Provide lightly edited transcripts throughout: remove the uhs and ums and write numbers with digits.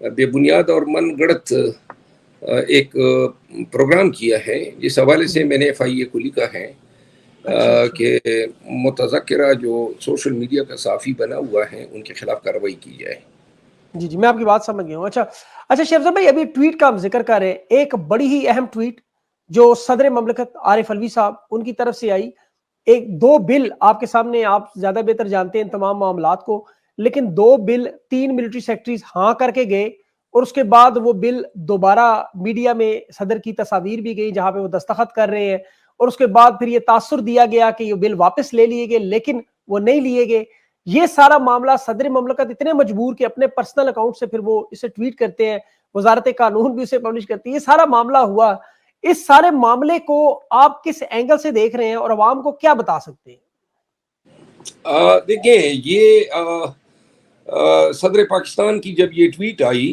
بے بنیاد اور من گڑت ایک پروگرام کیا ہے، جس حوالے سے میں نے FIA کو لکھا ہے کہ متذکرہ جو سوشل میڈیا کا صحافی بنا ہوا ہے ان کے خلاف کارروائی کی جائے۔ جی میں آپ کی بات سمجھ گیا ہوں۔ اچھا شیخ افضل بھائی، ابھی ٹویٹ کا ہم ذکر کر رہے ہیں، ایک بڑی ہی اہم ٹویٹ جو صدر مملکت عارف علوی صاحب ان کی طرف سے آئی، ایک دو بل آپ کے سامنے، آپ زیادہ بہتر جانتے ہیں تمام معاملات کو، لیکن دو بل 3 ملٹری سیکٹریز ہاں کر کے گئے، اور اس کے بعد وہ بل دوبارہ میڈیا میں صدر کی تصاویر بھی گئی جہاں پہ وہ دستخط کر رہے ہیں، اور اس کے بعد پھر یہ تاثر دیا گیا کہ یہ بل واپس لے لیے گئے، لیکن وہ نہیں لیے گئے۔ یہ سارا معاملہ صدر مملکت اتنے مجبور کہ اپنے پرسنل اکاؤنٹ سے پھر وہ اسے ٹویٹ کرتے ہیں، وزارت قانون بھی اسے پبلش کرتی ہے، یہ سارا معاملہ ہوا۔ اس سارے معاملے کو آپ کس اینگل سے دیکھ رہے ہیں اور عوام کو کیا بتا سکتے ہیں؟ دیکھیں، یہ صدر پاکستان کی جب یہ ٹویٹ آئی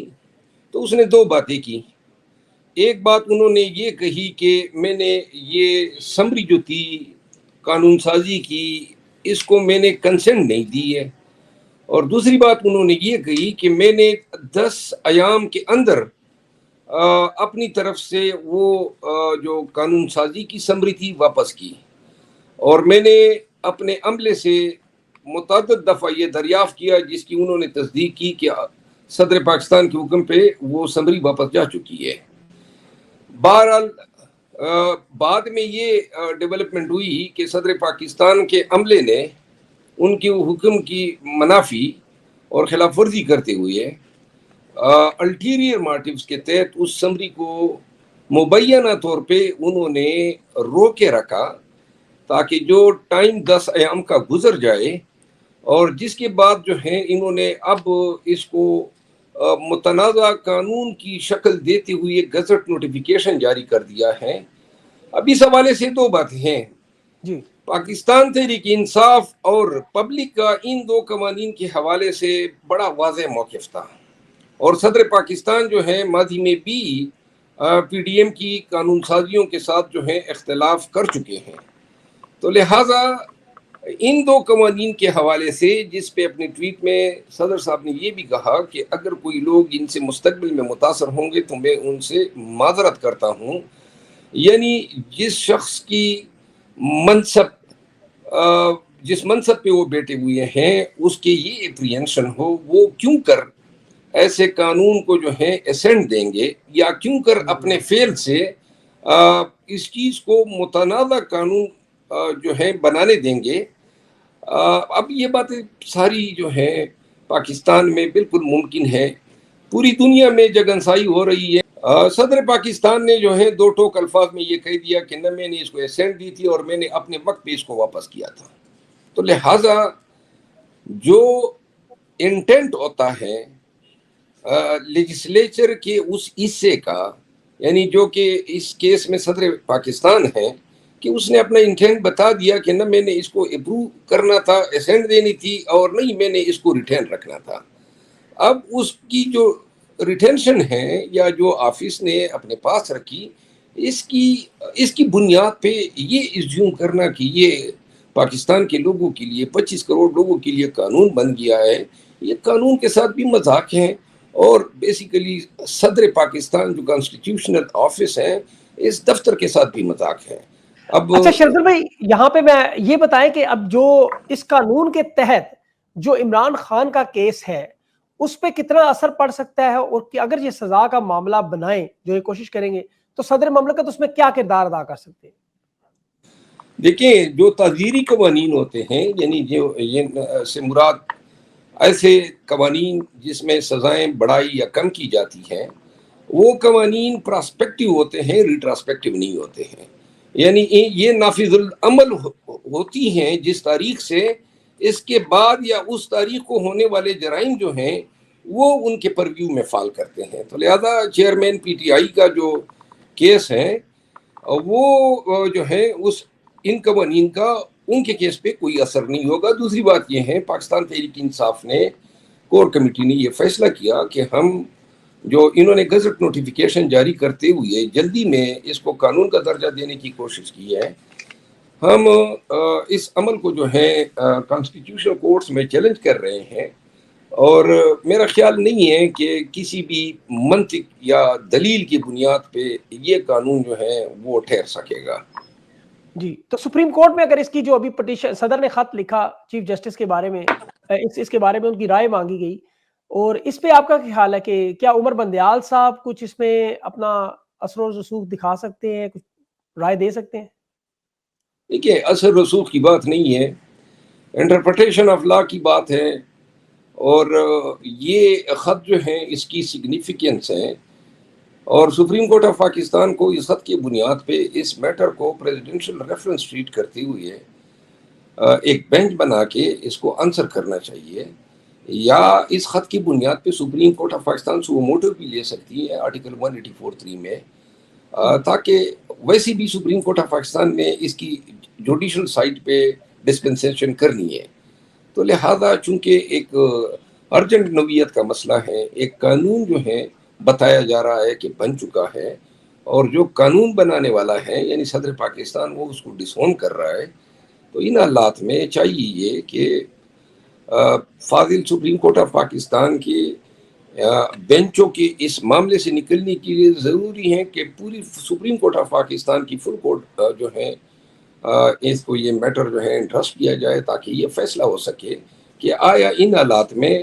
تو اس نے دو باتیں کی۔ ایک بات انہوں نے یہ کہی کہ میں نے یہ سمری جو تھی قانون سازی کی، اس کو میں نے کنسنٹ نہیں دی ہے، اور دوسری بات انہوں نے یہ کہی کہ میں نے 10 ایام کے اندر اپنی طرف سے وہ جو قانون سازی کی سمری تھی واپس کی، اور میں نے اپنے عملے سے متعدد دفعہ یہ دریافت کیا جس کی انہوں نے تصدیق کی کہ صدر پاکستان کے حکم پہ وہ سمری واپس جا چکی ہے۔ بہرحال بعد میں یہ ڈیولپمنٹ ہوئی کہ صدر پاکستان کے عملے نے ان کے حکم کی منافی اور خلاف ورزی کرتے ہوئے الٹیریئر موٹیوز کے تحت اس سمری کو مبینہ طور پہ انہوں نے روکے رکھا تاکہ جو ٹائم 10 ایام کا گزر جائے، اور جس کے بعد جو ہے انہوں نے اب اس کو متنازع قانون کی شکل دیتے ہوئے گزٹ نوٹیفیکیشن جاری کر دیا ہے۔ اب اس حوالے سے دو باتیں ہیں، جی پاکستان تحریک انصاف اور پبلک کا ان دو قوانین کے حوالے سے بڑا واضح موقف تھا، اور صدر پاکستان جو ہے ماضی میں بھی PDM کی قانون سازیوں کے ساتھ جو ہے اختلاف کر چکے ہیں، تو لہٰذا ان دو قوانین کے حوالے سے جس پہ اپنے ٹویٹ میں صدر صاحب نے یہ بھی کہا کہ اگر کوئی لوگ ان سے مستقبل میں متاثر ہوں گے تو میں ان سے معذرت کرتا ہوں، یعنی جس شخص کی جس منصب پہ وہ بیٹھے ہوئے ہیں اس کے یہ اپریہنشن ہو، وہ کیوں کر ایسے قانون کو جو ہے اسینڈ دیں گے، یا کیوں کر اپنے فعل سے اس چیز کو متنازع قانون جو ہے بنانے دیں گے۔ اب یہ باتیں ساری جو ہے پاکستان میں بالکل ممکن ہے، پوری دنیا میں جگنسائی ہو رہی ہے۔ صدر پاکستان نے جو ہے دو ٹوک الفاظ میں یہ کہہ دیا کہ نہ میں نے اس کو اسینڈ دی تھی اور میں نے اپنے وقت پہ اس کو واپس کیا تھا، تو لہٰذا جو انٹینٹ ہوتا ہے لیجسلیچر کے اس حصے کا، یعنی جو کہ اس کیس میں صدر پاکستان ہے، کہ اس نے اپنا انٹینٹ بتا دیا کہ نہ میں نے اس کو اپروو کرنا تھا، اسینڈ دینی تھی، اور نہیں میں نے اس کو ریٹین رکھنا تھا۔ اب اس کی جو ریٹینشن ہے یا جو آفس نے اپنے پاس رکھی، اس کی بنیاد پہ یہ ایزیوم کرنا کہ یہ پاکستان کے لوگوں کے لیے 25 کروڑ لوگوں کے لیے قانون بن گیا ہے، یہ قانون کے ساتھ بھی مذاق ہے، اور بیسیکلی صدر پاکستان جو کانسٹیٹیوشنل آفس ہے اس دفتر کے ساتھ بھی مذاق ہے۔ اب اچھا شرزل بھائی، یہاں پہ میں یہ بتائیں کہ اب جو اس قانون کے تحت جو عمران خان کا کیس ہے اس پہ کتنا اثر پڑ سکتا ہے، اور کہ اگر یہ سزا کا معاملہ بنائیں جو یہ کوشش کریں گے تو صدر مملکت اس میں کیا کردار ادا کر سکتے ہیں؟ دیکھیں، جو تعزیری قوانین ہوتے ہیں، یعنی جو یہ سے مراد ایسے قوانین جس میں سزائیں بڑھائی یا کم کی جاتی ہیں، وہ قوانین پراسپیکٹیو ہوتے ہیں، ریٹراسپیکٹیو نہیں ہوتے ہیں، یعنی یہ نافذ العمل ہوتی ہیں جس تاریخ سے، اس کے بعد یا اس تاریخ کو ہونے والے جرائم جو ہیں وہ ان کے پرویو میں فال کرتے ہیں، تو لہذا چیئرمین PTI کا جو کیس ہے وہ جو ہے ان قوانین کا ان کے کیس پہ کوئی اثر نہیں ہوگا۔ دوسری بات یہ ہے، پاکستان تحریک انصاف نے، کور کمیٹی نے یہ فیصلہ کیا کہ ہم جو انہوں نے گزٹ نوٹیفیکیشن جاری کرتے ہوئے جلدی میں اس کو قانون کا درجہ دینے کی کوشش کی ہے، ہم اس عمل کو جو ہے کانسٹیٹیوشنل کورٹس میں چیلنج کر رہے ہیں، اور میرا خیال نہیں ہے کہ کسی بھی منطق یا دلیل کی بنیاد پہ یہ قانون جو ہے وہ ٹھہر سکے گا۔ جی، تو سپریم کورٹ میں اگر اس کی جو ابھی پٹیشن صدر نے خط لکھا چیف جسٹس کے بارے میں، اس کے بارے میں ان کی رائے مانگی گئی، اور اس پہ آپ کا کیا خیال ہے کہ کیا عمر بندیال صاحب کچھ اس میں اپنا اثر و رسوخ دکھا سکتے ہیں، کچھ رائے دے سکتے ہیں؟ دیکھیے، اثر رسوخ کی بات نہیں ہے، انٹرپریٹیشن آف لا کی بات ہے، اور یہ خط جو ہیں اس کی سگنیفیکنس ہے، اور سپریم کورٹ آف پاکستان کو اس خط کی بنیاد پہ اس میٹر کو پریزیڈنشل ریفرنس ٹریٹ کرتے ہوئے ایک بینچ بنا کے اس کو آنسر کرنا چاہیے، یا اس خط کی بنیاد پہ supreme court of Pakistan so motto بھی لے سکتی ہے آرٹیکل 184(3) میں، تاکہ ویسی بھی سپریم کورٹ آف پاکستان میں اس کی جوڈیشل سائٹ پہ ڈسپنسیشن کرنی ہے۔ تو لہذا چونکہ ایک ارجنٹ نوعیت کا مسئلہ ہے، ایک قانون جو ہے بتایا جا رہا ہے کہ بن چکا ہے، اور جو قانون بنانے والا ہے یعنی صدر پاکستان وہ اس کو ڈسون کر رہا ہے، تو ان حالات میں چاہیے یہ کہ فاضل سپریم کورٹ آف پاکستان کی بینچوں کے اس معاملے سے نکلنے کے لیے ضروری ہے کہ پوری سپریم کورٹ آف پاکستان کی فل کورٹ جو ہے اس کو یہ میٹر جو ہے انٹرسٹ کیا جائے، تاکہ یہ فیصلہ ہو سکے کہ آیا ان حالات میں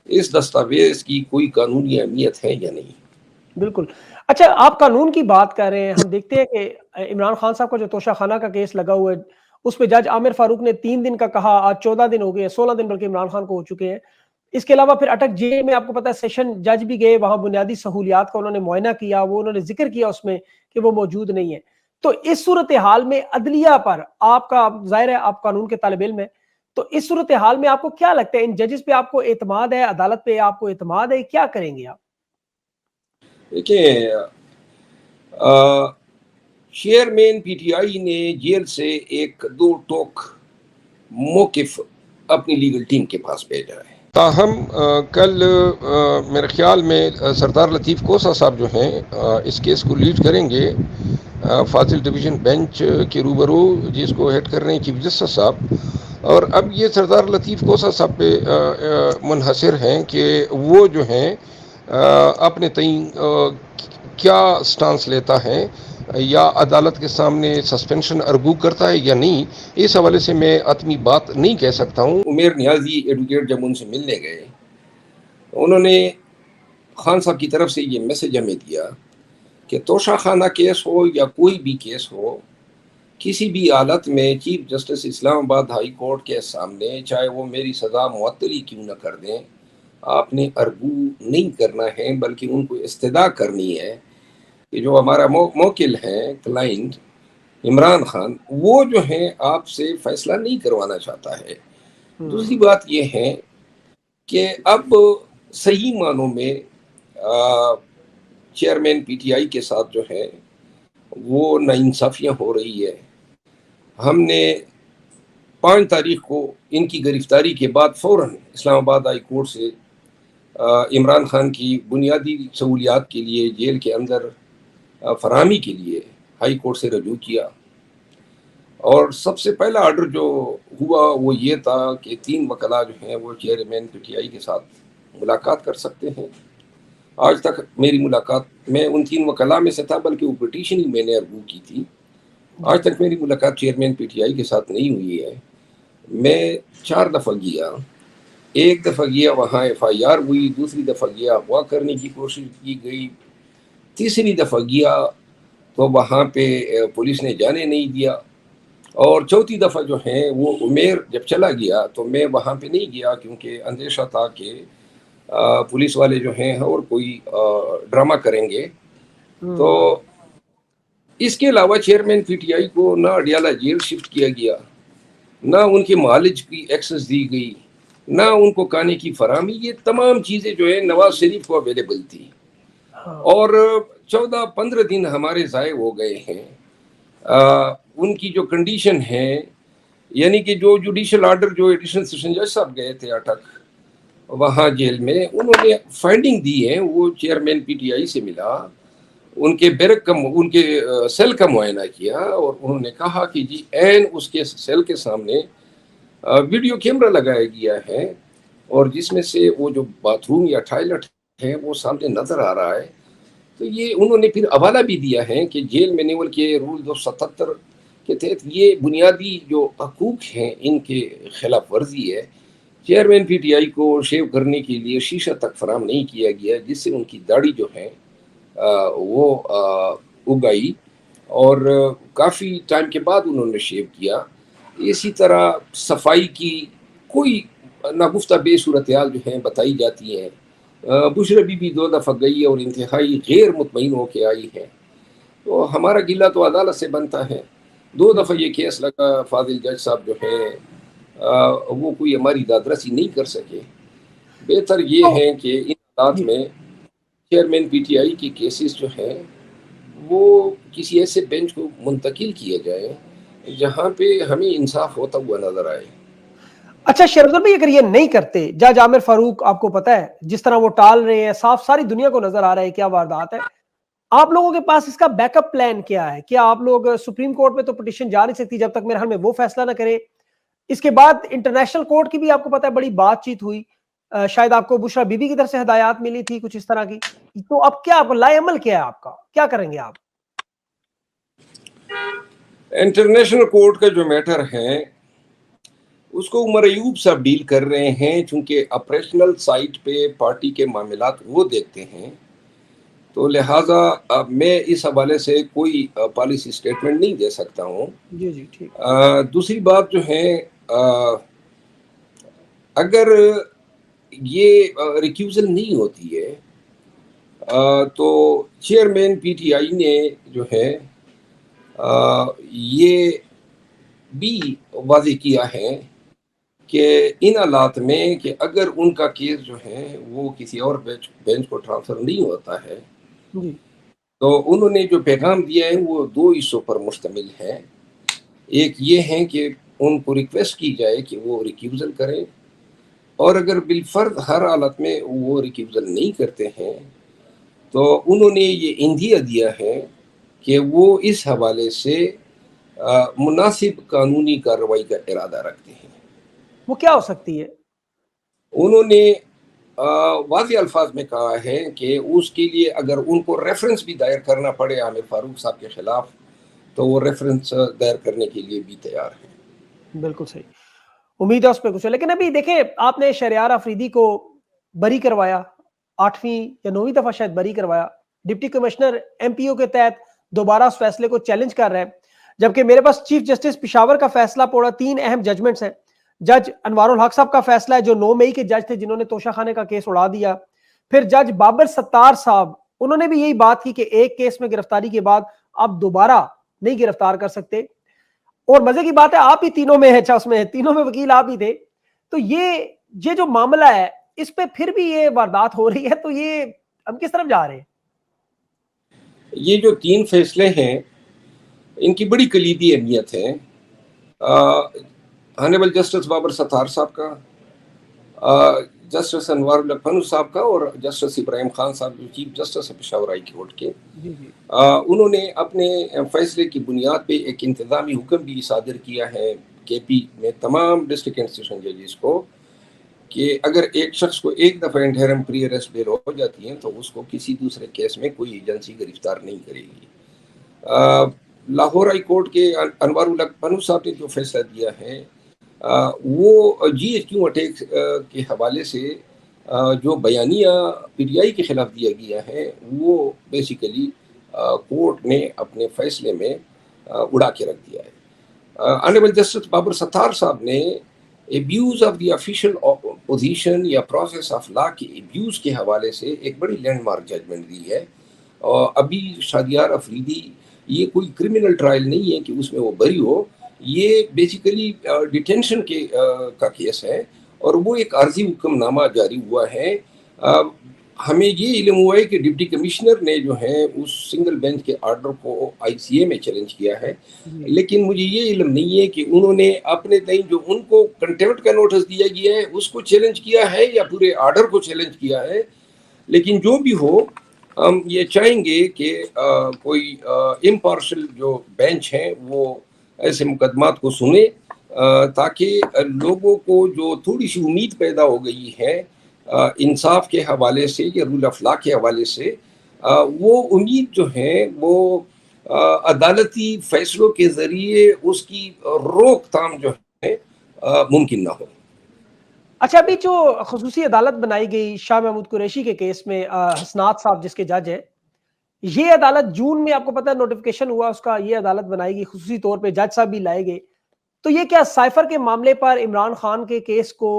اس دستاویز کی کوئی قانونی اہمیت ہے یا نہیں۔ بالکل۔ اچھا، آپ قانون کی بات کر رہے ہیں، ہم دیکھتے ہیں کہ عمران خان صاحب کا جو توشہ خانہ کا کیس لگا ہوا ہے، اس پہ جج عامر فاروق نے 3 دن کا کہا، آج 14 دن ہو گئے، 16 دن بلکہ عمران خان کو ہو چکے ہیں۔ اس کے علاوہ پھر اٹک جیل میں آپ کو پتا ہے سیشن جج بھی گئے، وہاں بنیادی سہولیات کا انہوں نے معائنہ کیا، وہ انہوں نے ذکر کیا اس میں کہ وہ موجود نہیں ہے۔ تو اس صورتحال میں عدلیہ پر آپ کا، ظاہر ہے آپ قانون کے طالب علم ہیں، تو اس صورتحال میں آپ کو کیا لگتا ہے، ان ججز پہ آپ کو اعتماد ہے، عدالت پہ آپ کو اعتماد ہے، کیا کریں گے آپ؟ دیکھیں، چیئرمین پی ٹی آئی نے جیل سے ایک 2 ٹوک موقف اپنی لیگل ٹیم کے پاس بھیجا ہے۔ تاہم کل میرے خیال میں سردار لطیف کوسہ صاحب جو ہیں اس کیس کو لیڈ کریں گے، فاضل ڈویژن بینچ کے روبرو جس کو ہیڈ کر رہے ہیں چیف جسٹس صاحب، اور اب یہ سردار لطیف کوسہ صاحب پہ منحصر ہیں کہ وہ جو ہیں اپنے تئیں کیا سٹانس لیتا ہے، یا عدالت کے سامنے سسپینشن ارگو کرتا ہے یا نہیں، اس حوالے سے میں حتمی بات نہیں کہہ سکتا ہوں۔ عمیر نیازی ایڈوکیٹ جب ان سے ملنے گئے، انہوں نے خان صاحب کی طرف سے یہ میسج ہمیں دیا کہ توشہ خانہ کیس ہو یا کوئی بھی کیس ہو، کسی بھی حالت میں چیف جسٹس اسلام آباد ہائی کورٹ کے سامنے چاہے وہ میری سزا معطلی کیوں نہ کر دیں، آپ نے ارگو نہیں کرنا ہے، بلکہ ان کو استدعا کرنی ہے کہ جو ہمارا موکل ہے کلائنٹ عمران خان، وہ جو ہے آپ سے فیصلہ نہیں کروانا چاہتا ہے۔ دوسری بات یہ ہے کہ اب صحیح معنوں میں چیئرمین پی ٹی آئی کے ساتھ جو ہے وہ ناانصافیاں ہو رہی ہے۔ ہم نے 5 تاریخ کو ان کی گرفتاری کے بعد فوراً اسلام آباد ہائی کورٹ سے عمران خان کی بنیادی سہولیات کے لیے جیل کے اندر فراہمی کے لیے ہائی کورٹ سے رجوع کیا، اور سب سے پہلا آرڈر جو ہوا وہ یہ تھا کہ 3 وکلاء جو ہیں وہ چیئرمین پی ٹی آئی کے ساتھ ملاقات کر سکتے ہیں۔ آج تک میری ملاقات میں ان 3 وکلاء میں سے تھا، بلکہ وہ پٹیشن ہی میں نے ارگو کی تھی، آج تک میری ملاقات چیئرمین پی ٹی آئی کے ساتھ نہیں ہوئی ہے۔ میں 4 دفعہ گیا، ایک دفعہ گیا وہاں ایف آئی آر ہوئی، دوسری دفعہ گیا اغوا کرنے کی کوشش کی گئی، تیسری دفعہ گیا تو وہاں پہ پولیس نے جانے نہیں دیا، اور چوتھی دفعہ جو ہے وہ عمیر جب چلا گیا تو میں وہاں پہ نہیں گیا، کیونکہ اندیشہ تھا کہ پولیس والے جو ہیں اور کوئی ڈرامہ کریں گے۔ تو اس کے علاوہ چیئرمین پی ٹی آئی کو نہ اڈیالہ جیل شفٹ کیا گیا، نہ ان کے معالج کی ایکسس دی گئی، نہ ان کو کھانے کی فراہمی، یہ تمام چیزیں جو ہے نواز شریف کو اویلیبل تھی، اور 14-15 دن ہمارے ضائع ہو گئے ہیں۔ ان کی جو کنڈیشن ہے، یعنی کہ جو جوڈیشل آرڈر جو ایڈیشنل سیشن جج صاحب گئے تھے اٹک وہاں جیل میں، انہوں نے فائنڈنگ دی ہے، وہ چیئرمین پی ٹی آئی سے ملا، ان کے بیرک ان کے سیل کا معائنہ کیا، اور انہوں نے کہا کہ جی عین اس کے سیل کے سامنے ویڈیو کیمرہ لگایا گیا ہے، اور جس میں سے وہ جو باتھ روم یا ٹوائلٹ ہے وہ سامنے نظر آ رہا ہے. تو یہ انہوں نے پھر حوالہ بھی دیا ہے کہ جیل مینیول کے رول 277 کے تحت یہ بنیادی جو حقوق ہیں ان کے خلاف ورزی ہے. چیئرمین پی ٹی آئی کو شیو کرنے کے لیے شیشہ تک فراہم نہیں کیا گیا جس سے ان کی داڑھی جو ہے وہ اگائی اور کافی ٹائم کے بعد انہوں نے شیو کیا. اسی طرح صفائی کی کوئی ناگفتہ بے صورتحال جو ہیں بتائی جاتی ہیں. بشرا بی بی 2 دفعہ گئی اور انتہائی غیر مطمئن ہو کے آئی ہے. تو ہمارا گلہ تو عدالت سے بنتا ہے. 2 دفعہ یہ کیس لگا. فاضل جج صاحب جو ہیں وہ کوئی ہماری دادرسی نہیں کر سکے. بہتر یہ تو ہے کہ ان حالات جی میں چیئرمین پی ٹی آئی کی کیسز جو ہیں وہ کسی ایسے بینچ کو منتقل کیے جائیں جہاں پہ ہمیں انصاف ہوتا ہوا نظر آئے. اچھا شیخ افضل بھائی، اگر یہ نہیں کرتے جج عامر فاروق، آپ کو پتا ہے جس طرح وہ ٹال رہے ہیں، صاف ساری دنیا کو نظر آ رہا ہے کیا واردات ہے، آپ لوگوں کے پاس اس کا بیک اپ پلان کیا ہے؟ کیا آپ لوگ سپریم کورٹ میں تو پٹیشن جا نہیں سکتی جب تک میرے حال میں وہ فیصلہ نہ کرے؟ اس کے بعد انٹرنیشنل کورٹ کی بھی آپ کو پتا ہے بڑی بات چیت ہوئی، شاید آپ کو بشرا بی بی کی طرف سے ہدایات ملی تھی کچھ اس طرح کی. تو اب کیا لائے عمل کیا ہے آپ کا، کیا کریں گے آپ؟ انٹرنیشنل کورٹ کا جو میٹر ہے اس کو عمر ایوب صاحب ڈیل کر رہے ہیں چونکہ آپریشنل سائٹ پہ پارٹی کے معاملات وہ دیکھتے ہیں. تو لہٰذا میں اس حوالے سے کوئی پالیسی سٹیٹمنٹ نہیں دے سکتا ہوں. جی جی ٹھیک. دوسری بات جو ہے اگر یہ ریکیوزل نہیں ہوتی ہے تو چیئرمین پی ٹی آئی نے جو ہے یہ بھی واضح کیا ہے کہ ان حالات میں کہ اگر ان کا کیس جو ہے وہ کسی اور بینچ کو ٹرانسفر نہیں ہوتا ہے جی تو انہوں نے جو پیغام دیا ہے وہ 2 حصوں پر مشتمل ہے. ایک یہ ہے کہ ان کو ریکویسٹ کی جائے کہ وہ ریکیوزل کریں، اور اگر بالفرض ہر حالت میں وہ ریکیوزل نہیں کرتے ہیں تو انہوں نے یہ اندھیا دیا ہے کہ وہ اس حوالے سے مناسب قانونی کارروائی کا ارادہ رکھتے ہیں. وہ کیا ہو سکتی ہے؟ انہوں نے واضح الفاظ میں کہا ہے کہ اس کے لیے اگر ان کو ریفرنس بھی دائر کرنا پڑے عامر فاروق صاحب کے خلاف تو وہ ریفرنس دائر کرنے کے لیے بھی تیار ہیں. بالکل صحیح، امید ہے اس پہ کچھ ہے. لیکن ابھی دیکھیں آپ نے شہریار آفریدی کو بری کروایا، 8ویں یا 9ویں دفعہ شاید بری کروایا. ڈپٹی کمشنر ایم پی او کے تحت دوبارہ اس فیصلے کو چیلنج کر رہے ہیں، جبکہ میرے پاس چیف جسٹس پشاور کا فیصلہ پڑا. 3 اہم ججمنٹس ہیں. جج انوار الحق صاحب کا فیصلہ ہے جو 9 مئی کے جج تھے جنہوں نے توشہ خانے کا کیس اڑا دیا. پھر جج بابر ستار صاحب، انہوں نے بھی یہی بات کی کہ ایک کیس میں گرفتاری کے بعد آپ دوبارہ نہیں گرفتار کر سکتے. اور مزے کی بات ہے آپ ہی تینوں میں ہے، اس میں تینوں میں وکیل آپ ہی تھے. تو یہ جو معاملہ ہے اس پہ پھر بھی یہ واردات ہو رہی ہے، تو یہ ہم کس طرف جا رہے ہیں؟ یہ جو 3 فیصلے ہیں ان کی بڑی کلیدی اہمیت ہے. آنریبل جسٹس بابر ستار صاحب کا، جسٹس انوار الحق پنو صاحب کا، اور جسٹس ابراہیم خان صاحب جو چیف جسٹس ہے پشاور ہائی کورٹ کے، جی جی انہوں نے اپنے فیصلے کی بنیاد پہ ایک انتظامی حکم بھی صادر کیا ہے کے پی میں تمام ڈسٹرکٹ انسٹیٹیوشن ججز کو کہ اگر ایک شخص کو ایک دفعہ انٹرم پری ارسٹ بیل ہو جاتی ہے تو اس کو کسی دوسرے کیس میں کوئی ایجنسی گرفتار نہیں کرے گی. لاہور ہائی کورٹ کے انوار الحق پنو صاحب نے جو فیصلہ دیا ہے وہ جی ایچ کیو اٹیک کے حوالے سے جو بیانیہ پی ٹی آئی کے خلاف دیا گیا ہے وہ بیسیکلی کورٹ نے اپنے فیصلے میں اڑا کے رکھ دیا ہے. آنریبل جسٹس بابر ستار صاحب نے abuse of the official position یا پروسیس آف لا کے ایبیوز کے حوالے سے ایک بڑی لینڈ مارک ججمنٹ دی ہے. اور ابھی شادیار افریدی یہ کوئی کرمنل ٹرائل نہیں ہے کہ اس میں وہ بری ہو، یہ بیسیکلی ڈیٹینشن کا کیس ہے اور وہ ایک عارضی حکم نامہ جاری ہوا ہے. ہمیں یہ علم ہوا ہے کہ ڈپٹی کمشنر نے جو ہے اس سنگل بینچ کے آرڈر کو آئی سی اے میں چیلنج کیا ہے، لیکن مجھے یہ علم نہیں ہے کہ انہوں نے اپنے تئیں جو ان کو کنٹیمپٹ کا نوٹس دیا گیا ہے اس کو چیلنج کیا ہے یا پورے آرڈر کو چیلنج کیا ہے. لیکن جو بھی ہو ہم یہ چاہیں گے کہ کوئی امپارشل جو بینچ ہیں وہ ایسے مقدمات کو سنے تاکہ لوگوں کو جو تھوڑی سی امید پیدا ہو گئی ہے انصاف کے حوالے سے یا رول آف لا کے حوالے سے، وہ امید جو ہے وہ عدالتی فیصلوں کے ذریعے اس کی روک تھام جو ہے ممکن نہ ہو۔ اچھا، ابھی جو خصوصی عدالت بنائی گئی شاہ محمود قریشی کے کیس میں، حسنات صاحب جس کے جج ہیں، یہ عدالت جون میں آپ کو پتہ ہے نوٹیفیکیشن ہوا اس کا، یہ عدالت بنائی گئی خصوصی طور پہ، جج صاحب بھی لائے گئے، تو یہ کیا سائفر کے معاملے پر عمران خان کے کیس کو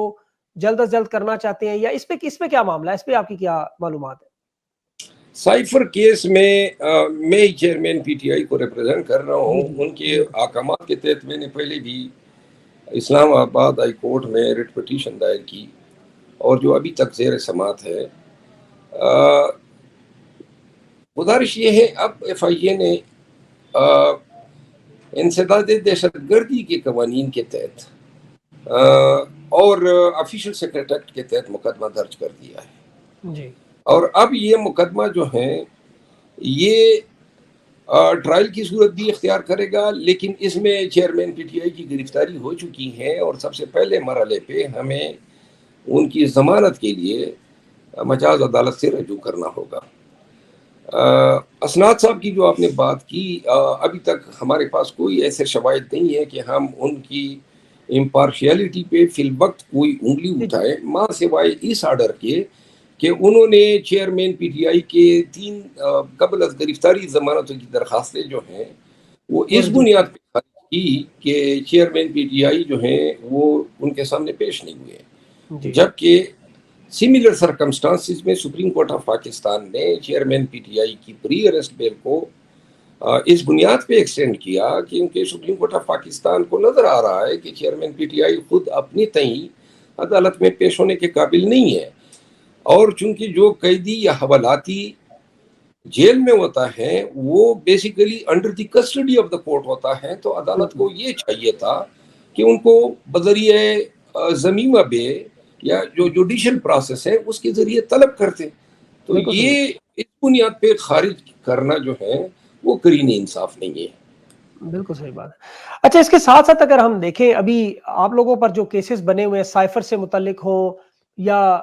جلد از جلد کرنا چاہتے ہیں، یا اس پہ کیا معاملہ ہے، اس پہ آپ کی کیا معلومات ہے؟ سائفر کیس میں میں چیئرمین پی ٹی آئی کو ریپرزینٹ کر رہا جی ہوں۔ جی ان کے احکامات کے تحت میں نے پہلے بھی اسلام آباد ہائی کورٹ میں ریٹ پٹیشن دائر کی، اور جو ابھی تک زیر سماعت ہے۔ گزارش یہ ہے، اب ایف آئی اے نے انسداد دہشت گردی کے قوانین کے تحت اور آفیشل سیکریٹ ایکٹ کے تحت مقدمہ درج کر دیا ہے، جی اور اب یہ مقدمہ جو ہے یہ ٹرائل کی صورت بھی اختیار کرے گا، لیکن اس میں چیئرمین پی ٹی آئی کی گرفتاری ہو چکی ہے، اور سب سے پہلے مرحلے پہ ہمیں ان کی ضمانت کے لیے مجاز عدالت سے رجوع کرنا ہوگا۔ اسناد صاحب کی جو آپ نے بات کی، ابھی تک ہمارے پاس کوئی ایسے شواہد نہیں ہے کہ ہم ان کی امپارشیلٹی پہ فی الوقت کوئی انگلی جی جی اٹھائے، ماں سوائے اس آرڈر کے کہ انہوں نے چیئرمین پی ٹی آئی کے 3 قبل از گرفتاری ضمانتوں کی درخواستیں جو ہیں وہ وہ اس رجوع بنیاد پہ خارج کی کہ چیئرمین پی ٹی آئی جو ہیں وہ ان کے سامنے پیش نہیں ہوئے، جی جبکہ سملر سرکمسٹانسز میں سپریم کورٹ آف پاکستان نے چیئرمین پی ٹی آئی کی پری اریسٹ بیل کو اس بنیاد پہ ایکسٹینڈ کیا کیونکہ سپریم کورٹ آف پاکستان کو نظر آ رہا ہے کہ چیئرمین پی ٹی آئی خود اپنی تئیں عدالت میں پیش ہونے کے قابل نہیں ہے، اور چونکہ جو قیدی یا حوالاتی جیل میں ہوتا ہے وہ basically under the custody of the court ہوتا ہے، تو عدالت بالکل کو یہ چاہیے تھا کہ ان کو بذریعہ ضمیمہ بے یا جو جوڈیشل پروسیس ہے اس کے ذریعے طلب کرتے، تو بالکل صحیح، یہ اس بنیاد پہ خارج کرنا جو ہے وہ کرین انصاف نہیں ہے۔ بالکل صحیح بات ہے۔ اچھا، اس کے ساتھ ساتھ اگر ہم دیکھیں ابھی آپ لوگوں پر جو کیسز بنے ہوئے ہیں سائفر سے متعلق ہوں یا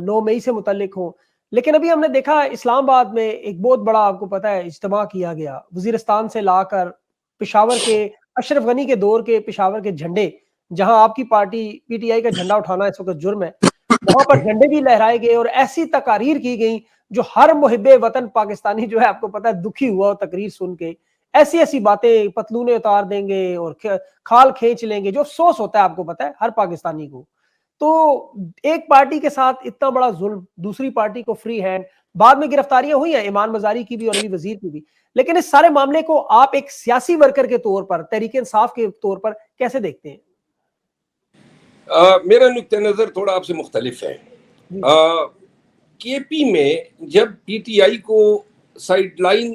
9 مئی سے متعلق ہوں، لیکن ابھی ہم نے دیکھا اسلام آباد میں ایک بہت بڑا آپ کو پتہ ہے اجتماع کیا گیا، وزیرستان سے لا کر پشاور کے اشرف غنی کے دور کے پشاور کے جھنڈے، جہاں آپ کی پارٹی پی ٹی آئی کا جھنڈا اٹھانا اس وقت جرم ہے، وہاں پر جھنڈے بھی لہرائے گئے اور ایسی تقاریر کی گئی جو ہر محب وطن پاکستانی جو ہے آپ کو پتہ ہے دکھی ہوا ہو تقریر سن کے، ایسی ایسی باتیں، پتلونے اتار دیں گے اور کھال کھینچ لیں گے، جو افسوس ہوتا ہے آپ کو پتہ ہے ہر پاکستانی کو۔ تو ایک پارٹی کے ساتھ اتنا بڑا ظلم، دوسری پارٹی کو فری ہینڈ، بعد میں گرفتاریاں ہوئی ہیں ایمان مزاری کی بھی اور ابھی وزیر کی بھی، لیکن اس سارے معاملے کو آپ ایک سیاسی ورکر کے طور پر، تحریک انصاف کے طور پر کیسے دیکھتے ہیں؟ میرا نقطہ نظر تھوڑا آپ سے مختلف ہے۔ جی جی کے پی میں جب پی ٹی آئی کو سائیڈ لائن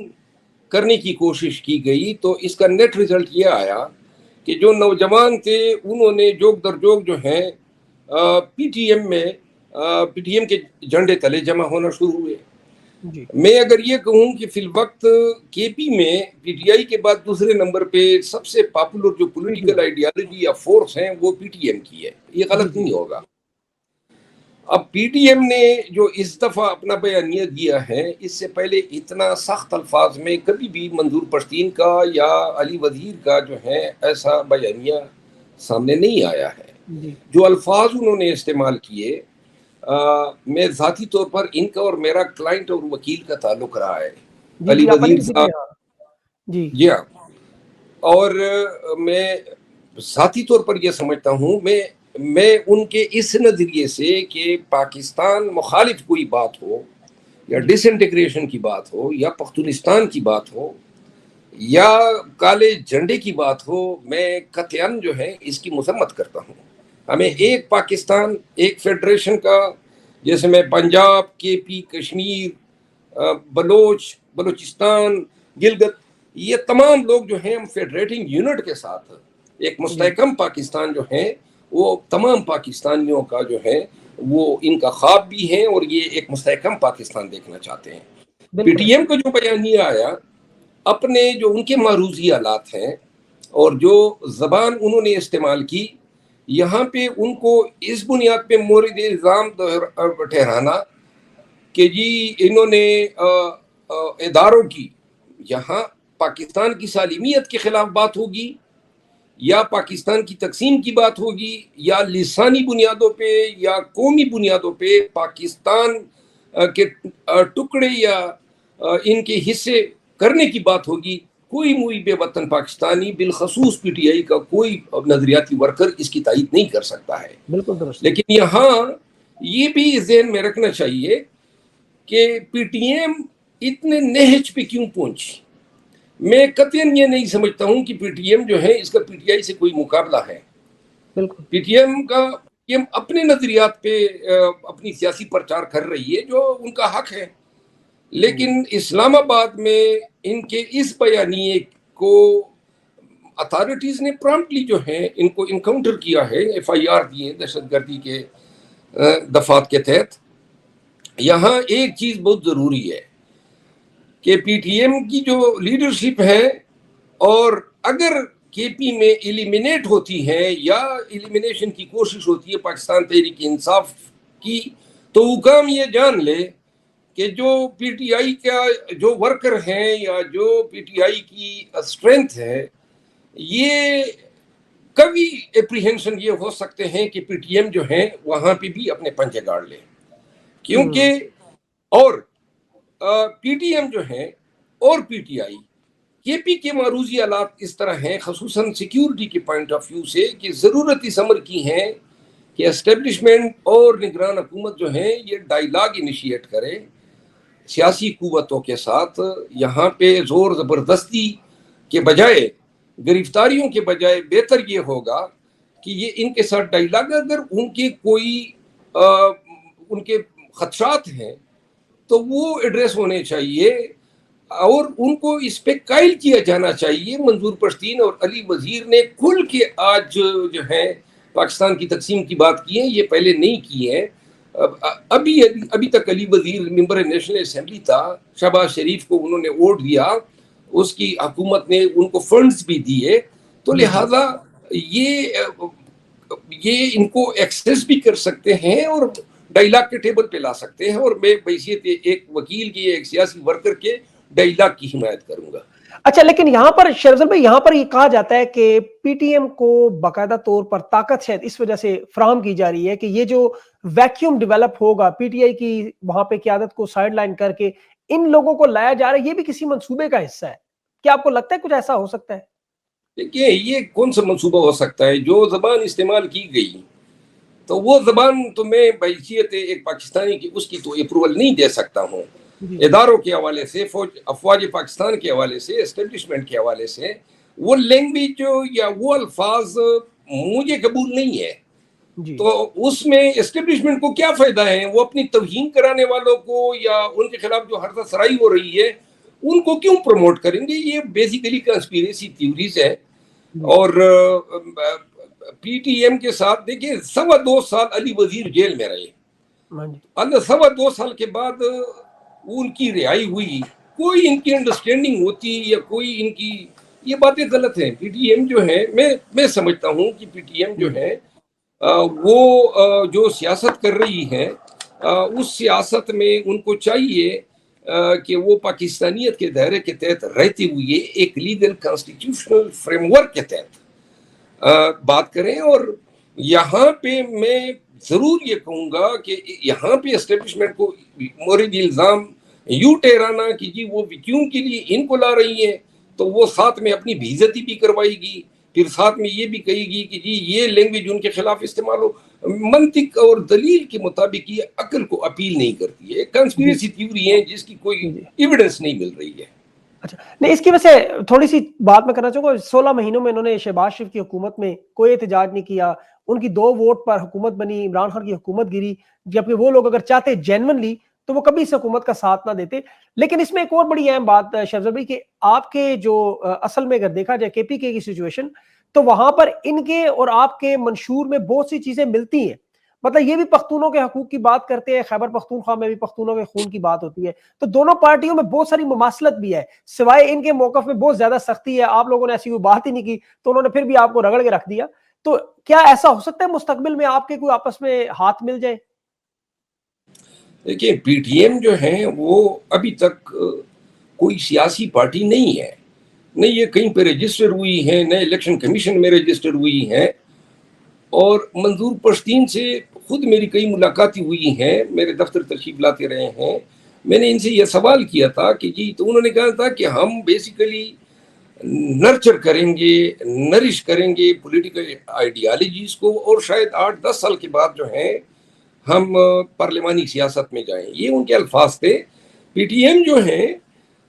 کرنے کی کوشش کی گئی تو اس کا نیٹ ریزلٹ یہ آیا کہ جو نوجوان تھے انہوں نے جوگ در جوگ جو ہیں پی ٹی ایم میں پی ٹی ایم کے جھنڈے تلے جمع ہونا شروع ہوئے۔ جی میں اگر یہ کہوں کہ فی الوقت کے پی میں پی ٹی آئی کے بعد دوسرے نمبر پہ سب سے پاپولر جو P T political M, ideology یا فورس ہیں وہ پی ٹی ایم کی ہے، یہ جی غلط جی نہیں ہوگا۔ اب پی ٹی ایم نے جو اس دفعہ اپنا بیانیہ دیا ہے، اس سے پہلے اتنا سخت الفاظ میں کبھی بھی منظور پشتین کا یا علی وزیر کا جو ہے ایسا بیانیہ سامنے نہیں آیا ہے۔ جی جو الفاظ انہوں نے استعمال کیے، میں ذاتی طور پر ان کا اور میرا کلائنٹ اور وکیل کا تعلق رہا ہے، جی علی جی آپ علی وزیر وزیر صاحب، کے ہاں، جی جی ہاں، اور میں ذاتی طور پر یہ سمجھتا ہوں، میں ان کے اس نظریے سے کہ پاکستان مخالف کوئی بات ہو یا جی ڈس انٹیگریشن کی بات ہو یا پختونستان کی بات ہو یا کالے جھنڈے کی بات ہو، میں قطعاً جو ہے اس کی مذمت کرتا ہوں۔ ہمیں جی ایک پاکستان، ایک فیڈریشن کا، جیسے میں پنجاب، کے پی، کشمیر، بلوچستان، گلگت، یہ تمام لوگ جو ہیں فیڈریٹنگ یونٹ کے ساتھ ایک جی مستحکم پاکستان جو ہے وہ تمام پاکستانیوں کا جو ہے وہ ان کا خواب بھی ہے، اور یہ ایک مستحکم پاکستان دیکھنا چاہتے ہیں۔ پی بالکل ٹی ایم کا جو بیانیہ آیا، اپنے جو ان کے معروضی آلات ہیں اور جو زبان انہوں نے استعمال کی، یہاں پہ ان کو اس بنیاد پہ مورد الزام ٹھہرانا کہ جی انہوں نے اداروں کی، یہاں پاکستان کی سالمیت کے خلاف بات ہوگی یا پاکستان کی تقسیم کی بات ہوگی یا لسانی بنیادوں پہ یا قومی بنیادوں پہ پاکستان کے ٹکڑے یا ان کے حصے کرنے کی بات ہوگی، کوئی محب وطن پاکستانی بالخصوص پی ٹی آئی کا کوئی نظریاتی ورکر اس کی تائید نہیں کر سکتا ہے۔ بالکل درست۔ لیکن یہاں یہ بھی ذہن میں رکھنا چاہیے کہ پی ٹی ایم اتنے نہج پہ کیوں پہنچی۔ میں قطعاً یہ نہیں سمجھتا ہوں کہ پی ٹی ایم جو ہے اس کا پی ٹی آئی سے کوئی مقابلہ ہے۔ بالکل پی ٹی ایم اپنے نظریات پہ اپنی سیاسی پرچار کر رہی ہے جو ان کا حق ہے، لیکن اسلام آباد میں ان کے اس بیانیے کو اتھارٹیز نے پرامپٹلی جو ہے ان کو انکاؤنٹر کیا ہے، ایف آئی آر دیے دہشت گردی کے دفعات کے تحت۔ یہاں ایک چیز بہت ضروری ہے کہ پی ٹی ایم کی جو لیڈرشپ ہے، اور اگر کے پی میں ایلیمینیٹ ہوتی ہے یا ایلیمینیشن کی کوشش ہوتی ہے پاکستان تحریک انصاف کی، تو حکام یہ جان لے کہ جو پی ٹی آئی کا جو ورکر ہیں یا جو پی ٹی آئی کی اسٹرینتھ ہے، یہ کبھی اپریہنشن یہ ہو سکتے ہیں کہ پی ٹی ایم جو ہے وہاں پہ بھی اپنے پنجے گاڑ لے، کیونکہ اور پی ٹی ایم جو ہے اور پی ٹی آئی کے پی کے معروضی حالات اس طرح ہیں، خصوصاً سیکیورٹی کے پوائنٹ آف ویو سے، کہ ضرورت اس امر کی ہے کہ اسٹیبلشمنٹ اور نگران حکومت جو ہے یہ ڈائیلاگ انیشیٹ کرے سیاسی قوتوں کے ساتھ۔ یہاں پہ زور زبردستی کے بجائے، گرفتاریوں کے بجائے بہتر یہ ہوگا کہ یہ ان کے ساتھ ڈائیلاگ، اگر ان کے کوئی ان کے خدشات ہیں تو وہ ایڈریس ہونے چاہیے اور ان کو اس پہ قائل کیا جانا چاہیے۔ منظور پشتین اور علی وزیر نے کھل کے آج جو ہے پاکستان کی تقسیم کی بات کی ہے، یہ پہلے نہیں کی ہے۔ ابھی تک علی وزیر ممبر نیشنل اسمبلی تھا، شہباز شریف کو انہوں نے ووٹ دیا، اس کی حکومت نے ان کو فنڈز بھی دیے، تو لہذا یہ ان کو ایکسس بھی کر سکتے ہیں اور ڈائیلاگ کے ٹیبل پہ لا سکتے ہیں، اور میں بحیثیت ایک وکیل کی، ایک سیاسی ورکر کے ڈائیلاگ کی حمایت کروں گا۔ اچھا، لیکن یہاں پر شیخ افضل بھائی، یہاں پر یہ کہا جاتا ہے کہ پی ٹی ایم کو باقاعدہ طور پر طاقت شاید اس وجہ سے فراہم کی جا رہی ہے کہ یہ جو ویکیوم ڈیولپ ہوگا پی ٹی آئی کی وہاں پہ قیادت کو سائیڈ لائن کر کے ان لوگوں کو لایا جا رہا ہے، یہ بھی کسی منصوبے کا حصہ ہے۔ کیا آپ کو لگتا ہے کچھ ایسا ہو سکتا ہے؟ دیکھیے، یہ کون سا منصوبہ ہو سکتا ہے؟ جو زبان استعمال کی گئی تو وہ زبان تو میں بحیثیت ایک پاکستانی کی اس کی تو اپروول نہیں دے سکتا ہوں۔ اداروں کے حوالے سے، افواج پاکستان کے حوالے سے، اسٹیبلشمنٹ کے حوالے سے وہ لینگویج یا وہ الفاظ مجھے قبول نہیں ہے۔ تو اس میں اسٹیبلشمنٹ کو کیا فائدہ ہے؟ وہ اپنی توہین کرانے والوں کو یا ان کے خلاف جو حرکت سرائی ہو رہی ہے ان کو کیوں پروموٹ کریں گے؟ یہ بیسیکلی کنسپیریسی تھیوریز ہے۔ اور پی ٹی ایم کے ساتھ دیکھیں 2.25 سال علی وزیر جیل میں رہے، 2.25 سال کے بعد ان کی رہائی ہوئی، کوئی ان کی انڈرسٹینڈنگ ہوتی یا کوئی ان کی، یہ باتیں غلط ہیں۔ پی ٹی ایم جو ہے، میں سمجھتا ہوں کہ پی ٹی ایم جو ہے وہ جو سیاست کر رہی ہے اس سیاست میں ان کو چاہیے کہ وہ پاکستانیت کے دائرے کے تحت رہتے ہوئے ایک لیگل کانسٹیٹیوشنل فریم ورک کے تحت بات کریں۔ اور یہاں پہ میں ضرور یہ کہوں گا کہ یہاں پہ اسٹیبلشمنٹ کو مورد الزام یوں ٹھہرانا کہ جی وہ کیوں کے لیے ان کو لا رہی ہیں، تو وہ ساتھ میں اپنی بے عزتی بھی کروائے گی، پھر ساتھ میں یہ بھی کہے گی کہ جی یہ لینگویج ان کے خلاف استعمال ہو۔ منطق اور دلیل کے مطابق یہ عقل کو اپیل نہیں کرتی ہے، کنسپیریسی تھیوری ہے جس کی کوئی ایویڈنس نہیں مل رہی ہے۔ اچھا نہیں، اس کی وجہ سے تھوڑی سی بات میں کرنا چاہوں گا۔ 16 مہینوں میں انہوں نے شہباز شریف کی حکومت میں کوئی احتجاج نہیں کیا، ان کی 2 ووٹ پر حکومت بنی، عمران خان کی حکومت گری، جبکہ وہ لوگ اگر چاہتے جینونلی تو وہ کبھی اس حکومت کا ساتھ نہ دیتے۔ لیکن اس میں ایک اور بڑی اہم بات شیخ افضل بھائی کہ آپ کے جو اصل میں اگر دیکھا جائے کے پی کے کی سچویشن، تو وہاں پر ان کے اور آپ کے منشور میں بہت سی چیزیں ملتی ہیں۔ مطلب یہ بھی پختونوں کے حقوق کی بات کرتے ہیں, خیبر پختونخوا میں بھی پختونوں کے خون کی بات ہوتی ہے, تو دونوں پارٹیوں میں بہت ساری مماثلت بھی ہے, سوائے ان کے موقف میں بہت زیادہ سختی ہے. آپ لوگوں نے ایسی کوئی بات ہی نہیں کی تو انہوں نے پھر بھی آپ کو رگڑ کے رکھ دیا. تو کیا ایسا ہو سکتا ہے مستقبل میں آپ کے کوئی آپس میں ہاتھ مل جائے؟ دیکھیں پی ٹی ایم جو ہے وہ ابھی تک کوئی سیاسی پارٹی نہیں ہے, نہ یہ کہیں پہ رجسٹر ہوئی ہے, نہ الیکشن کمیشن میں رجسٹر ہوئی ہے. اور منظور پشتین سے خود میری کئی ملاقاتیں ہوئی ہیں, میرے دفتر تشریف لاتے رہے ہیں. میں نے ان سے یہ سوال کیا تھا کہ جی, تو انہوں نے کہا تھا کہ ہم بیسیکلی نرچر کریں گے, نرش کریں گے پولیٹیکل آئیڈیالوجیز کو, اور شاید 8-10 سال کے بعد جو ہیں ہم پارلیمانی سیاست میں جائیں. یہ ان کے الفاظ تھے. پی ٹی ایم جو ہیں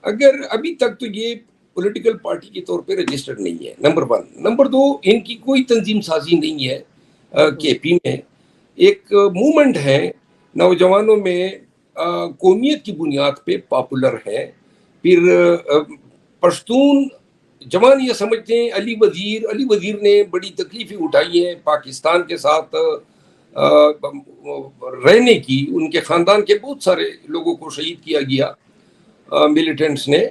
اگر ابھی تک تو یہ پولیٹیکل پارٹی کے طور پہ رجسٹرڈ نہیں ہے, نمبر 1. نمبر 2, ان کی کوئی تنظیم سازی نہیں ہے. کے پی میں ایک موومنٹ ہے نوجوانوں میں, قومیت کی بنیاد پہ پاپولر ہے. پھر پشتون جوان یہ سمجھتے ہیں علی وزیر نے بڑی تکلیفیں اٹھائی ہیں پاکستان کے ساتھ رہنے کی. ان کے خاندان کے بہت سارے لوگوں کو شہید کیا گیا ملیٹنٹس نے.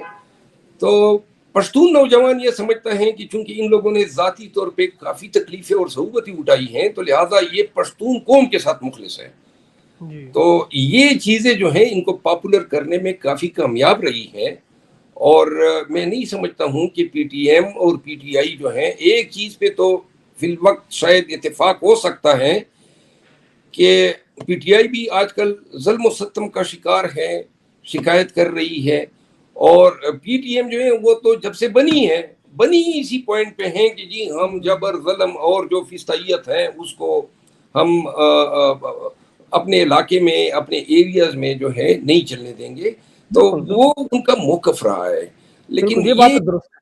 تو پشتون نوجوان یہ سمجھتا ہے کہ چونکہ ان لوگوں نے ذاتی طور پہ کافی تکلیفیں اور صعوبتیں اٹھائی ہیں تو لہٰذا یہ پشتون قوم کے ساتھ مخلص ہے. تو یہ چیزیں جو ہیں ان کو پاپولر کرنے میں کافی کامیاب رہی ہیں. اور میں نہیں سمجھتا ہوں کہ پی ٹی ایم اور پی ٹی آئی جو ہیں, ایک چیز پہ تو فی الوقت شاید اتفاق ہو سکتا ہے کہ پی ٹی آئی بھی آج کل ظلم و ستم کا شکار ہے, شکایت کر رہی ہے. اور پی ٹی ایم جو ہے وہ تو جب سے بنی اسی پوائنٹ پہ ہیں کہ جی ہم جبر ظلم اور جو فسطائیت ہے اس کو ہم اپنے علاقے میں, اپنے ایریاز میں جو ہے نہیں چلنے دیں گے. تو وہ ان کا موقف رہا ہے. لیکن یہ بات درست ہے.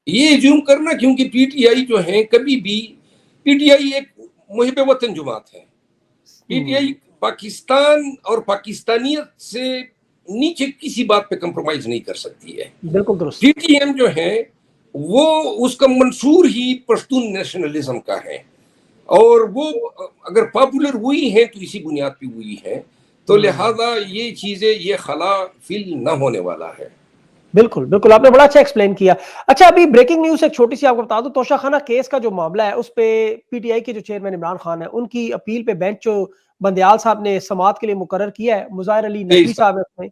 یہ زیوم کرنا, کیونکہ پی ٹی آئی جو ہے کبھی بھی, پی ٹی آئی ایک محب وطن جماعت ہے. پی ٹی آئی پاکستان اور پاکستانیت سے نیچے کسی بات پہ کمپرومائز نہیں کر سکتی ہے. بالکل درست. پی ٹی ایم جو ہے وہ اس کا منشور ہی پشتون نیشنلزم کا ہے, اور وہ اگر پاپولر ہوئی ہیں تو اسی بنیاد پہ ہوئی ہے. تو لہذا یہ چیزیں, یہ خلا فل نہ ہونے والا ہے. بالکل بالکل, آپ نے بڑا اچھا ایکسپلین کیا. اچھا, ابھی بریکنگ نیوز ایک چھوٹی سی آپ کو بتا دوں. توشہ خانہ کیس کا جو معاملہ ہے اس پہ پی ٹی آئی کے جو چیئرمین عمران خان ہے, ان کی اپیل پہ بینچ جو بندیال صاحب نے سماعت کے لیے مقرر کیا ہے, مظاہر علی نقوی صاحب ہے اس میں,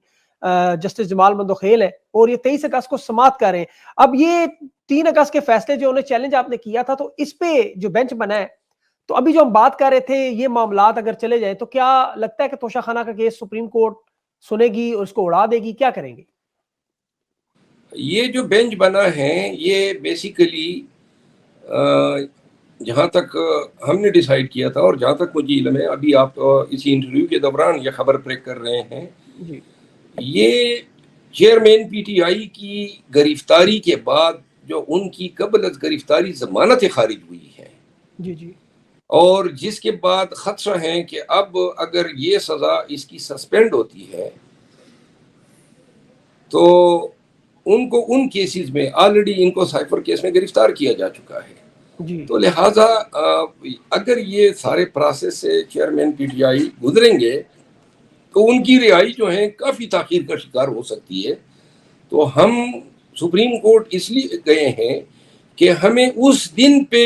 جسٹس جمال مندوخیل ہے, اور یہ 23 اگست کو سماعت کر رہے ہیں. اب یہ 3 اگست کے فیصلے جو انہیں چیلنج آپ نے کیا تھا, تو اس پہ جو بینچ بنا ہے, تو ابھی جو ہم بات کر رہے تھے یہ معاملات اگر چلے جائیں تو کیا لگتا ہے کہ توشہ خانہ کا کیس سپریم کورٹ سنے گی اور اس کو اڑا دے گی, کیا کریں گے؟ یہ جو بینچ بنا ہے یہ بیسیکلی جہاں تک ہم نے ڈیسائیڈ کیا تھا, اور جہاں تک مجھے علم ہے, ابھی آپ اسی انٹرویو کے دوران یہ خبر بریک کر رہے ہیں, یہ چیئرمین پی ٹی آئی کی گرفتاری کے بعد جو ان کی قبل از گرفتاری ضمانتیں خارج ہوئی ہیں, اور جس کے بعد خدشہ ہے کہ اب اگر یہ سزا اس کی سسپینڈ ہوتی ہے تو ان کو ان کیسز میں آلریڈی ان کو سائفر کیس میں گرفتار کیا جا چکا ہے. تو لہٰذا اگر یہ سارے پروسیس سے چیئرمین پی ٹی آئی گزریں گے تو ان کی رہائی جو ہے کافی تاخیر کا شکار ہو سکتی ہے. تو ہم سپریم کورٹ اس لیے گئے ہیں کہ ہمیں اس دن پہ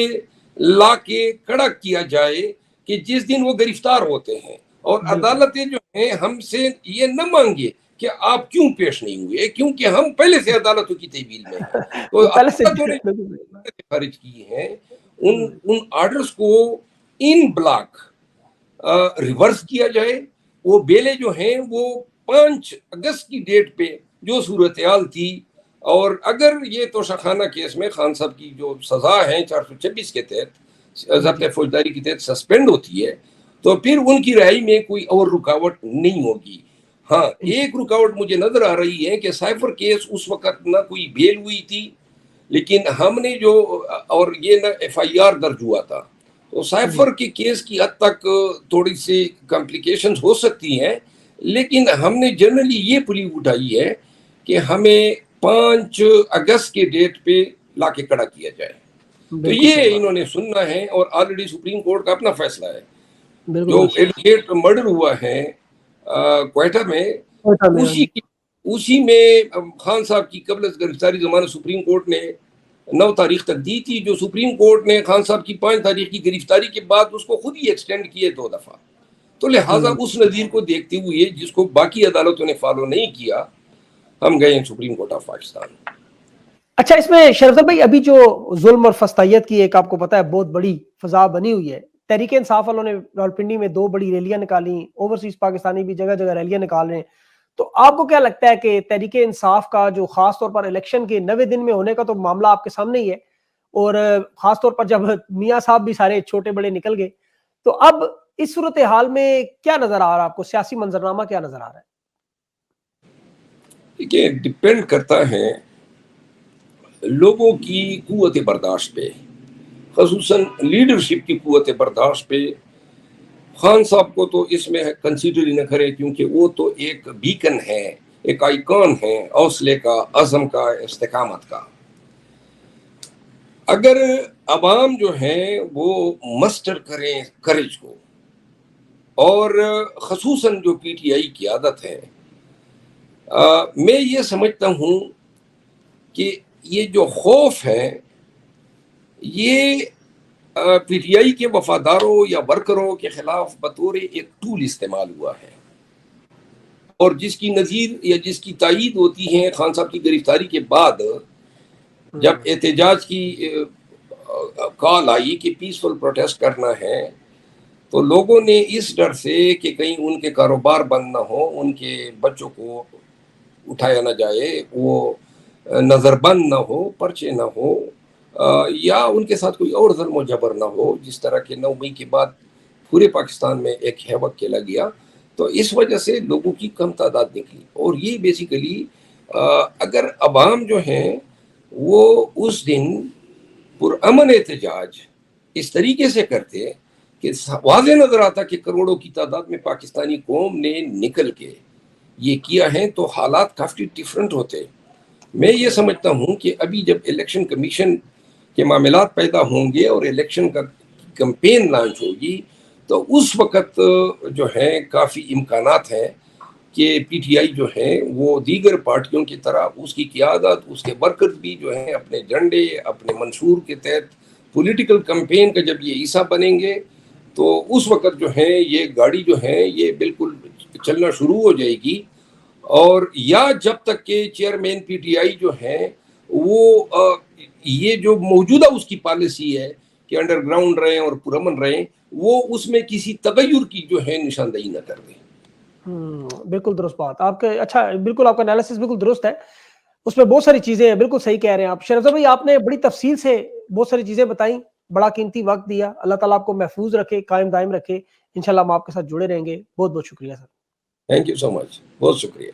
لا کے کھڑا کیا جائے کہ جس دن وہ گرفتار ہوتے ہیں, اور عدالتیں جو ہیں ہم سے یہ نہ مانگے کہ آپ کیوں پیش نہیں ہوئے, کیونکہ ہم پہلے سے عدالتوں کی تحویل میں ہیں. تو عدالتوں نے خارج کی ہیں ان آرڈرز کو ان بلاک ریورس کیا جائے. وہ بیلے جو ہیں وہ 5 اگست کی ڈیٹ پہ جو صورتحال تھی, اور اگر یہ توشہ خانہ کیس میں خان صاحب کی جو سزا ہے 426 کے تحت ضبط فوجداری کے تحت سسپینڈ ہوتی ہے, تو پھر ان کی رہائی میں کوئی اور رکاوٹ نہیں ہوگی. ہاں, ایک رکاوٹ مجھے نظر آ رہی ہے کہ سائفر کیس اس وقت نہ کوئی بیل ہوئی تھی, لیکن ہم نے جو, اور یہ نہ ایف آئی آر درج ہوا تھا, تو سائفر کے کیس کی حد تک تھوڑی سی کمپلیکیشنز ہو سکتی ہیں. لیکن ہم نے جنرلی یہ پلی اٹھائی ہے کہ ہمیں 5 اگست کے ڈیٹ پہ لا کے کھڑا کیا جائے. تو یہ انہوں نے سننا ہے, اور آلریڈی سپریم کورٹ کا اپنا فیصلہ ہے. بالکل جو درست۔ ایڈوکیٹ مرڈر ہوا ہے کوئٹہ میں، کوئٹہ میں، ہاں جی۔ اسی میں خان صاحب کی قبل از گرفتاری ضمانت سپریم کورٹ نے 9 تاریخ تک دی تھی، جو سپریم کورٹ نے خان صاحب کی 5 تاریخ کی گرفتاری کے بعد اس کو خود ہی ایکسٹینڈ کیے 2 دفعہ. تو لہٰذا اس نظیر کو دیکھتے ہوئے، جس کو باقی عدالتوں نے فالو نہیں کیا، ہم گئے سپریم کورٹ آف پاکستان. اچھا، اس میں شریف افضل بھائی ابھی جو ظلم اور فسطائیت کی ایک آپ کو پتا ہے بہت بڑی فضا بنی ہوئی ہے، تحریک انصاف والوں نے راولپنڈی میں 2 بڑی ریلیاں نکالی، اوورسیز پاکستانی بھی جگہ جگہ ریلیاں نکال رہے ہیں، تو آپ کو کیا لگتا ہے کہ تحریک انصاف کا جو خاص طور پر الیکشن کے 90 دن میں ہونے کا تو معاملہ آپ کے سامنے ہی ہے، اور خاص طور پر جب میاں صاحب بھی سارے چھوٹے بڑے نکل گئے، تو اب اس صورتحال میں کیا نظر آ رہا ہے آپ کو، سیاسی منظرنامہ کیا نظر آ رہا ہے؟ دیکھیے، ڈپینڈ کرتا ہے لوگوں کی قوت برداشت پہ، خصوصاً لیڈرشپ کی قوت برداشت پہ. خان صاحب کو تو اس میں کنسیڈر ہی نہ کرے، کیونکہ وہ تو ایک بیکن ہے، ایک آئیکن ہے حوصلے کا، عزم کا، استقامت کا. اگر عوام جو ہیں وہ مسٹر کریں کریج کو، اور خصوصاً جو پی ٹی آئی کی عادت ہے، میں یہ سمجھتا ہوں کہ یہ جو خوف ہے یہ پی ٹی آئی کے وفاداروں یا ورکروں کے خلاف بطور ایک ٹول استعمال ہوا ہے، اور جس کی نظیر یا جس کی تائید ہوتی ہے خان صاحب کی گرفتاری کے بعد، جب احتجاج کی کال آئی کہ پیسفل پروٹیسٹ کرنا ہے، تو لوگوں نے اس ڈر سے کہ کہیں ان کے کاروبار بند نہ ہو، ان کے بچوں کو اٹھایا نہ جائے، وہ نظر بند نہ ہو، پرچے نہ ہو، یا ان کے ساتھ کوئی اور ظلم و جبر نہ ہو، جس طرح کہ 9 مئی کے بعد پورے پاکستان میں ایک ہیوک کھیلا گیا، تو اس وجہ سے لوگوں کی کم تعداد نکلی. اور یہ بیسیکلی اگر عوام جو ہیں وہ اس دن پرامن احتجاج اس طریقے سے کرتے کہ واضح نظر آتا کہ کروڑوں کی تعداد میں پاکستانی قوم نے نکل کے یہ کیا ہے، تو حالات کافی ڈیفرنٹ ہوتے. میں یہ سمجھتا ہوں کہ ابھی جب الیکشن کمیشن کے معاملات پیدا ہوں گے اور الیکشن کا کمپین لانچ ہوگی، تو اس وقت جو ہے کافی امکانات ہیں کہ پی ٹی آئی جو ہے وہ دیگر پارٹیوں کی طرح اس کی قیادت، اس کے ورکرز بھی جو ہیں اپنے جھنڈے، اپنے منشور کے تحت پولیٹیکل کمپین کا جب یہ حصہ بنیں گے، تو اس وقت جو ہے یہ گاڑی جو ہے یہ بالکل چلنا شروع ہو جائے گی. اور یا جب تک کہ چیئرمین پی ٹی آئی جو ہیں وہ یہ جو موجودہ اس کی پالیسی ہے کہ انڈر گراؤنڈ رہیں اور پرامن رہیں، وہ اس میں کسی تغیر کی جو ہے نشاندہی نہ کر دیں. بالکل درست بات آپ کے. اچھا، بالکل آپ کا انالیسس بالکل درست ہے، اس میں بہت ساری چیزیں ہیں، بالکل صحیح کہہ رہے ہیں آپ. شریف افضل بھائی، آپ نے بڑی تفصیل سے بہت ساری چیزیں بتائیں، بڑا قیمتی وقت دیا. اللہ تعالیٰ آپ کو محفوظ رکھے، قائم دائم رکھے. انشاءاللہ ہم آپ کے ساتھ جڑے رہیں گے. بہت بہت شکریہ سر. تھینک یو سو مچ، بہت شکریہ.